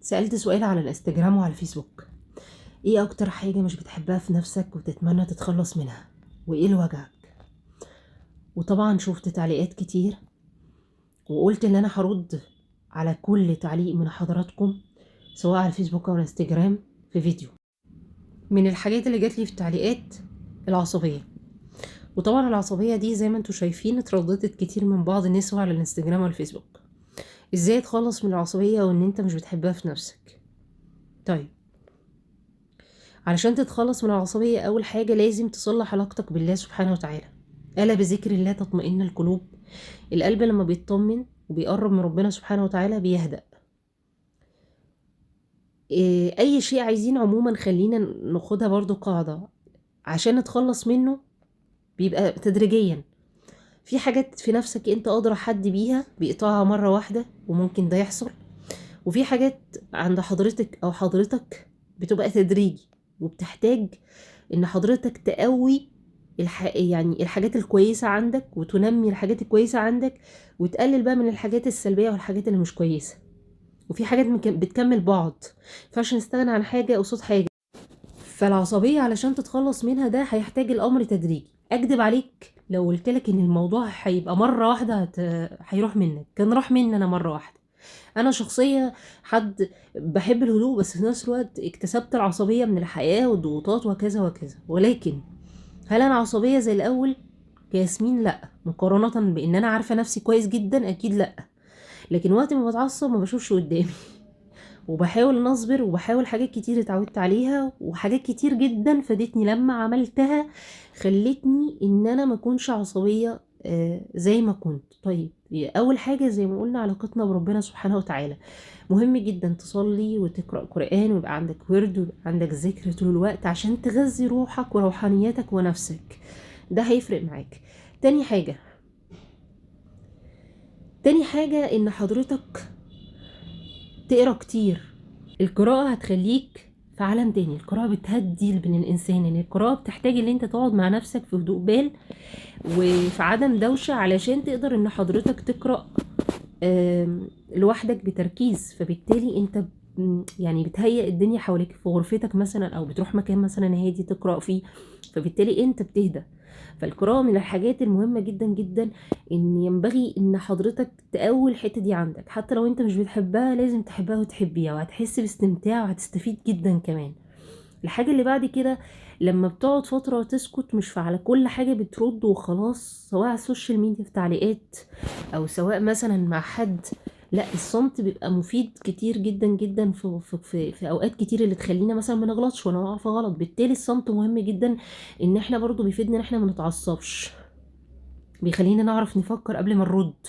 سألت سؤال على الانستجرام وعلى الفيسبوك: ايه اكتر حاجة مش بتحبها في نفسك وتتمنى تتخلص منها، وايه اللي وجعك؟ وطبعا شفت تعليقات كتير، وقلت ان انا هرد على كل تعليق من حضراتكم سواء على الفيسبوك او الانستجرام في فيديو. من الحاجات اللي جات لي في التعليقات العصبية، وطبعا العصبية دي زي ما انتوا شايفين اترددت كتير من بعض الناس على الانستجرام والفيسبوك. ازاي تخلص من العصبية وان انت مش بتحبها في نفسك؟ طيب، علشان تتخلص من العصبية أول حاجة لازم تصلح علاقتك بالله سبحانه وتعالى. ألا بذكر الله تطمئن القلوب. القلب لما بيطمن وبيقرب من ربنا سبحانه وتعالى بيهدأ. أي شيء عايزين عموما خلينا ناخدها برضو قاعدة عشان نتخلص منه، بيبقى تدريجيا. في حاجات في نفسك انت أدرى حد بيها بيقطعها مرة واحدة وممكن ده يحصل، وفي حاجات عند حضرتك أو حضرتك بتبقى تدريجي وبتحتاج ان حضرتك تقوي يعني الحاجات الكويسة عندك وتنمي الحاجات الكويسة عندك، وتقلل بقى من الحاجات السلبية والحاجات اللي مش كويسة. وفي حاجات بتكمل بعض، مينفعش نستغنى عن حاجة قصاد حاجة. فالعصبية علشان تتخلص منها ده هيحتاج الأمر تدريجي. أكدب عليك لو قلتلك إن الموضوع هيبقى مرة واحدة هيروح منك. كان راح مني أنا مرة واحدة. انا شخصيه حد بحب الهدوء، بس في نفس الوقت اكتسبت العصبيه من الحياه والضغوطات وكذا وكذا. ولكن هل انا عصبيه زي الاول كياسمين؟ لا. مقارنه بان انا عارفه نفسي كويس جدا اكيد لا. لكن وقت ما بتعصب ما بشوفش قدامي وبحاول نصبر وبحاول حاجات كتير اتعودت عليها، وحاجات كتير جدا فادتني لما عملتها خلتني ان انا ما اكونش عصبيه زي ما كنت. طيب، اول حاجه زي ما قلنا علاقتنا بربنا سبحانه وتعالى. مهم جدا تصلي وتقرأ قرآن ويبقى عندك ورد ويبقى عندك ذكر طول الوقت عشان تغذي روحك وروحانيتك ونفسك. ده هيفرق معاك. تاني حاجة تاني حاجة ان حضرتك تقرأ كتير. القراءة هتخليك في عالم تاني. القراءة بتهدي من الإنسان. ان القراءة بتحتاج ان انت تقعد مع نفسك في هدوء بال وفي عدم دوشة علشان تقدر ان حضرتك تقرأ لوحدك بتركيز. فبالتالي انت يعني بتهيئ الدنيا حواليك في غرفتك مثلا، او بتروح مكان مثلا هادي تقرأ فيه، فبالتالي انت بتهدى. فالقراءة من الحاجات المهمة جدا جدا، ان ينبغي ان حضرتك تقوي الحتة دي عندك. حتى لو انت مش بتحبها لازم تحبها وتحبيها، وهتحس باستمتاع وهتستفيد جدا كمان. الحاجة اللي بعد كده، لما بتقعد فترة تسكت مش على كل حاجة بترد وخلاص، سواء على السوشيال ميديا في تعليقات او سواء مثلا مع حد، لا، الصمت بيبقى مفيد كتير جدا جدا في اوقات كتير اللي تخلينا مثلا ما نغلطش وانا واقفه غلط. بالتالي الصمت مهم جدا. ان احنا برضو بيفيدنا ان احنا ما نتعصبش، بيخلينا نعرف نفكر قبل ما نرد،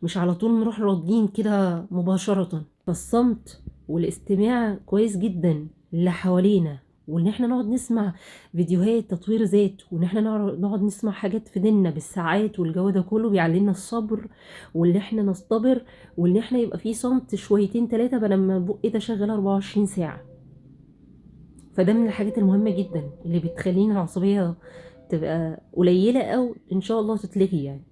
مش على طول نروح ردين كده مباشرة. فالصمت والاستماع كويس جدا اللي حوالينا، وان احنا نقعد نسمع فيديوهات تطوير ذات، وان احنا نقعد نسمع حاجات في ديننا بالساعات، والجو ده كله بيعلمنا الصبر، وان احنا نصطبر، وان احنا يبقى في صمت شويتين 3 بدل ما بقي ده شغال 24 ساعة. فده من الحاجات المهمة جدا اللي بتخلينا العصبية تبقى قليلة او ان شاء الله تتلغي. يعني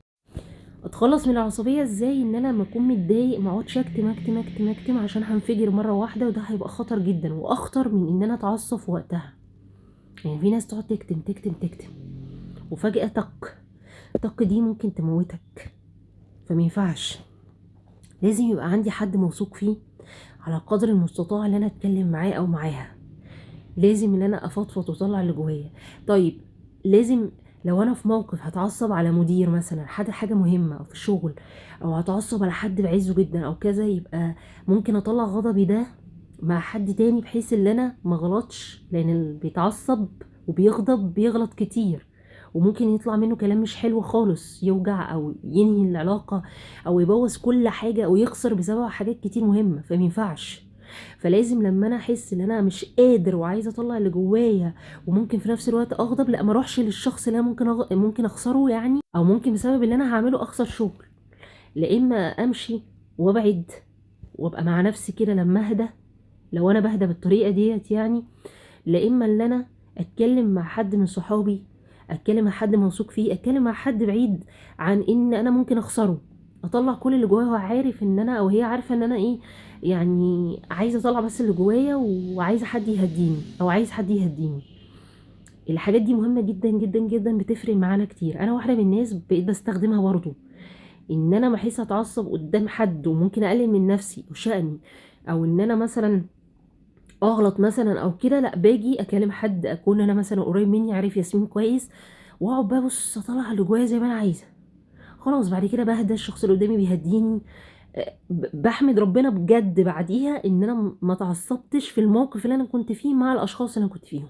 اتخلص من العصبيه ازاي؟ ان انا لما اكون متضايق ما اقعدش اكتم اكتم اكتم اكتم عشان هنفجر مره واحده، وده هيبقى خطر جدا واخطر من ان انا اتعصب في وقتها. يعني في ناس تقعد تكتم تكتم تكتم وفجاه طق دي ممكن تموتك. فمينفعش. لازم يبقى عندي حد موثوق فيه على قدر المستطاع ان انا اتكلم معاه او معاها. لازم ان انا افضفض واطلع اللي جوايا. طيب، لازم لو انا في موقف هتعصب على مدير مثلا، حاجه مهمه، او في الشغل، او هتعصب على حد بعزه جدا او كذا، يبقى ممكن اطلع غضبي ده مع حد تاني بحيث ان انا ما غلطش. لان اللي بيتعصب وبيغضب بيغلط كتير، وممكن يطلع منه كلام مش حلو خالص يوجع او ينهي العلاقه او يبوظ كل حاجه او يخسر بسبب حاجات كتير مهمه. فمينفعش. فلازم لما انا احس ان انا مش قادر وعايزه اطلع اللي جوايا وممكن في نفس الوقت اغضب، لا، ما اروحش للشخص اللي انا ممكن اخسره، يعني، او ممكن بسبب اللي انا هعمله اخسر شغل. لا، اما امشي وابعد وابقى مع نفسي كده لما اهدى، لو انا بهدى بالطريقه ديت يعني. لا، اما اللي انا اتكلم مع حد من صحابي، اتكلم مع حد موثوق فيه، اتكلم مع حد بعيد عن ان انا ممكن اخسره، اطلع كل اللي جوايا، هو عارف ان انا او هي عارفه ان انا ايه، يعني عايزه اطلع بس اللي جوايا وعايزه حد يهديني او عايز حد يهديني. الحاجات دي مهمه جدا جدا جدا، بتفرق معانا كتير. انا واحده من الناس بقيت بستخدمها برضو، ان انا ما احس اتعصب قدام حد وممكن اقلل من نفسي وشأني، او ان انا مثلا اغلط مثلا او كده، لا باجي اكلم حد اكون انا مثلا قريب مني عارف ياسمين كويس، واقعد بقى بص اطلع اللي جوايا زي ما انا عايزه. خلاص بعد كده بهدى، الشخص اللي قدامي بيهديني. بحمد ربنا بجد بعديها ان انا ما اتعصبتش في الموقف اللي انا كنت فيه مع الاشخاص اللي انا كنت فيهم.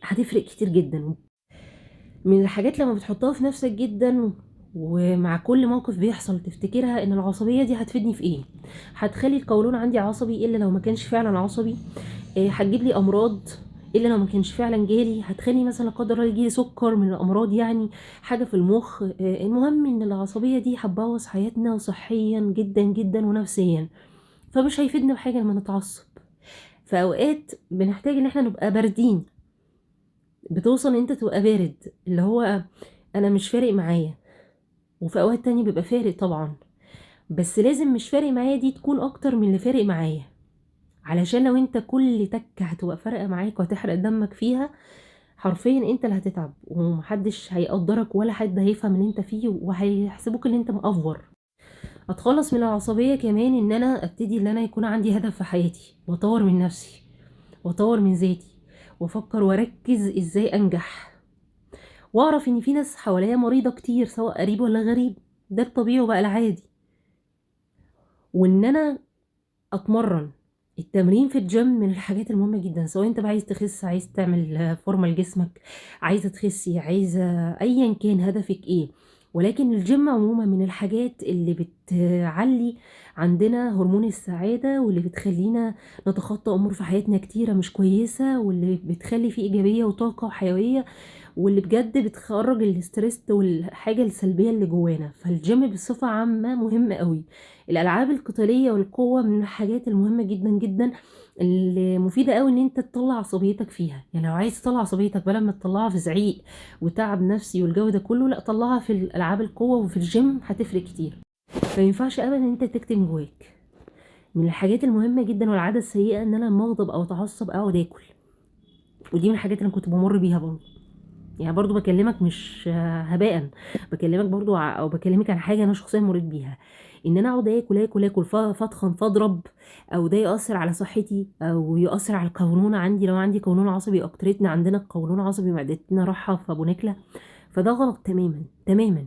هتفرق كتير جدا. من الحاجات لما بتحطها في نفسك جدا ومع كل موقف بيحصل تفتكرها، ان العصبية دي هتفيدني في ايه، هتخلي القولون عندي عصبي الا لو ما كانش فعلا عصبي، هتجيب لي امراض الا لو ما كانش فعلا جالي، هتخلي مثلا لا قدر الله يجيلي سكر من الامراض، يعني حاجه في المخ. المهم ان العصبيه دي هتبوظ حياتنا صحيا جدا جدا ونفسيا، فمش هيفيدنا بحاجه لما نتعصب. في اوقات بنحتاج ان احنا نبقى باردين، بتوصل ان انت تبقى بارد، اللي هو انا مش فارق معايا. وفي اوقات تانية بيبقى فارق طبعا، بس لازم مش فارق معايا دي تكون اكتر من اللي فارق معايا، علشان لو انت كل تكة هتبقى فارقة معاك وهتحرق دمك فيها، حرفيا انت اللي هتتعب ومحدش هيقدرك ولا حد هيفهم اللي انت فيه وهيحسبوك ان انت مأفور. اتخلص من العصبية كمان ان انا ابتدي ان انا يكون عندي هدف في حياتي، واطور من نفسي واطور من ذاتي، وافكر واركز ازاي انجح، واعرف ان في ناس حواليا مريضة كتير سواء قريب ولا غريب، ده الطبيعي وبقى العادي. وان انا اتمرن. التمرين في الجيم من الحاجات المهمة جدا، سواء انت بقى عايز تخس، عايز تعمل فورمة لجسمك، عايزة تخسي، عايزة ايا كان هدفك ايه. ولكن الجيم عموما من الحاجات اللي بتعلي عندنا هرمون السعادة، واللي بتخلينا نتخطى امور في حياتنا كتيرة مش كويسة، واللي بتخلي فيه ايجابية وطاقة وحيوية، واللي بجد بتخرج الاسترس والحاجة السلبية اللي جوانا. فالجيم بصفة عامة مهم قوي. الالعاب القتاليه والقوه من الحاجات المهمه جدا جدا، اللي مفيده قوي ان انت تطلع عصبيتك فيها. يعني لو عايز تطلع عصبيتك بدل ما تطلعها في زعيق وتعب نفسي والجو ده كله، لا طلعها في الالعاب القوه وفي الجيم، هتفرق كتير. ما ينفعش ابدا ان انت تكتم جواك. من الحاجات المهمه جدا والعاده السيئه ان انا لما اغضب او اتعصب اقعد اكل، ودي من الحاجات اللي أنا كنت بمر بيها برضه. يعني برضو بكلمك مش هباء، بكلمك برضو او بكلمك عن حاجه انا شخصيا مريت بيها، ان انا اقعد اكل اكل اكل فاتخن فاضرب، او ده ياثر على صحتي او ياثر على القولون عندي، لو عندي قولون عصبي اكترتنا عندنا القولون عصبي معدتنا راحه في ابو نكله. فده غلط تماما تماما.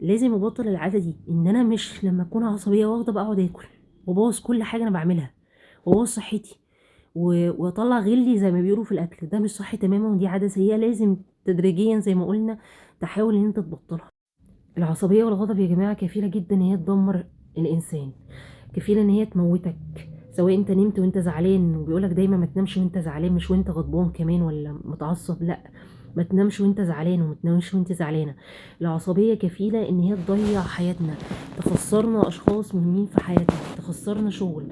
لازم ابطل العاده دي، ان انا مش لما اكون عصبيه واغضب اقعد اكل وابوظ كل حاجه انا بعملها وابوظ صحتي واطلع غلي زي ما بيقولوا في الاكل. ده مش صح تماما، ودي عاده سيئه لازم تدريجيا زي ما قلنا تحاول ان انت تبطلها. العصبيه والغضب يا جماعه كفيله جدا ان هي تدمر الانسان، كفيله ان هي تموتك. سواء انت نمت وانت زعلان، وبيقولك دايما ما تنامش وانت زعلان، مش وانت غضبان كمان ولا متعصب، لا، ما تنامش وانت زعلان وما تنامش وانت زعلانه. العصبيه كفيله ان هي تضيع حياتنا، تخسرنا اشخاص مهمين في حياتنا، تخسرنا شغل،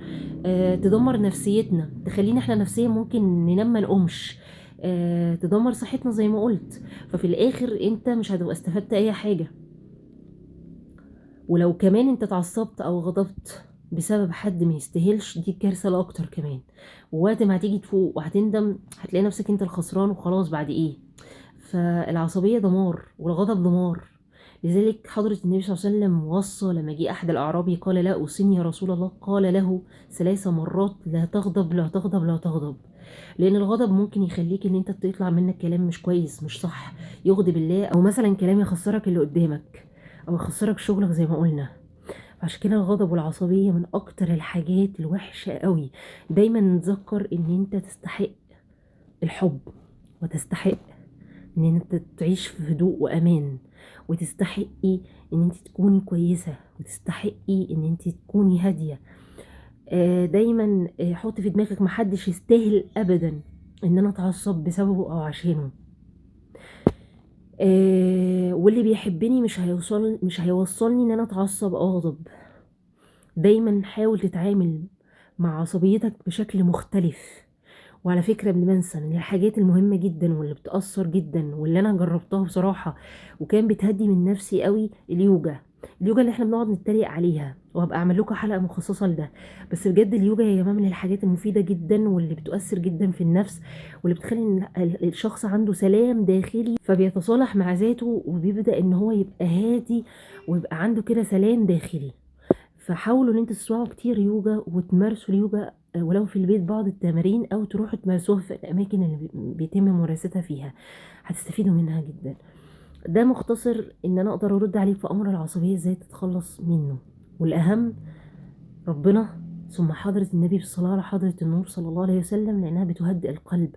تدمر نفسيتنا، تخلينا احنا نفسيا ممكن ننام ما نقومش، تدمر صحتنا زي ما قلت. ففي الاخر انت مش هتبقى استفدت اي حاجه. ولو كمان انت اتعصبت او غضبت بسبب حد ما يستاهلش، دي كارثه لا اكتر كمان. ووقت ما هتيجي تفوق وهتندم هتلاقي نفسك انت الخسران وخلاص بعد ايه. فالعصبيه دمار والغضب دمار. لذلك حضرة النبي صلى الله عليه وسلم وصى لما جه احد الاعرابي قال لا اوصني يا رسول الله، قال له 3 مرات لا تغضب لا تغضب لا تغضب. لان الغضب ممكن يخليك ان انت تطلع منك كلام مش كويس مش صح، يغضب الله، او مثلا كلام يخسرك اللي قدامك او يخسرك شغلك زي ما قلنا. عشان كده الغضب والعصبية من اكتر الحاجات الوحشة قوي. دايما نتذكر ان انت تستحق الحب، وتستحق ان انت تعيش في هدوء وامان، وتستحقي ان انت تكوني كويسة، وتستحقي ان انت تكوني هادية. دايما حط في دماغك محدش يستاهل ابدا ان انا اتعصب بسببه او عشانه. واللي بيحبني مش هيوصلني ان انا اتعصب او اغضب. دايما حاول تتعامل مع عصبيتك بشكل مختلف. وعلى فكرة قبل ما انسى، من الحاجات المهمة جدا واللي بتأثر جدا واللي انا جربتها بصراحة وكان بتهدي من نفسي قوي، اليوجا. اليوجا اللي احنا بنقعد نتريق عليها، وهبقى اعمل لكم حلقه مخصصه لده. بس بجد اليوجا يا جماعه من الحاجات المفيده جدا، واللي بتؤثر جدا في النفس، واللي بتخلي إن الشخص عنده سلام داخلي، فبيتصالح مع ذاته، وبيبدا ان هو يبقى هادي، ويبقى عنده كده سلام داخلي. فحاولوا ان انتوا تسمعوا كتير يوجا وتمارسوا اليوجا، ولو في البيت بعض التمارين، او تروحوا تمارسوها في الاماكن اللي بيتم ممارستها فيها، هتستفيدوا منها جدا. ده مختصر ان انا اقدر ارد عليك في امر العصبية ازاي تتخلص منه. والاهم ربنا، ثم حضرة النبي بالصلاة على حضرة النور صلى الله عليه وسلم، لانها بتهدئ القلب.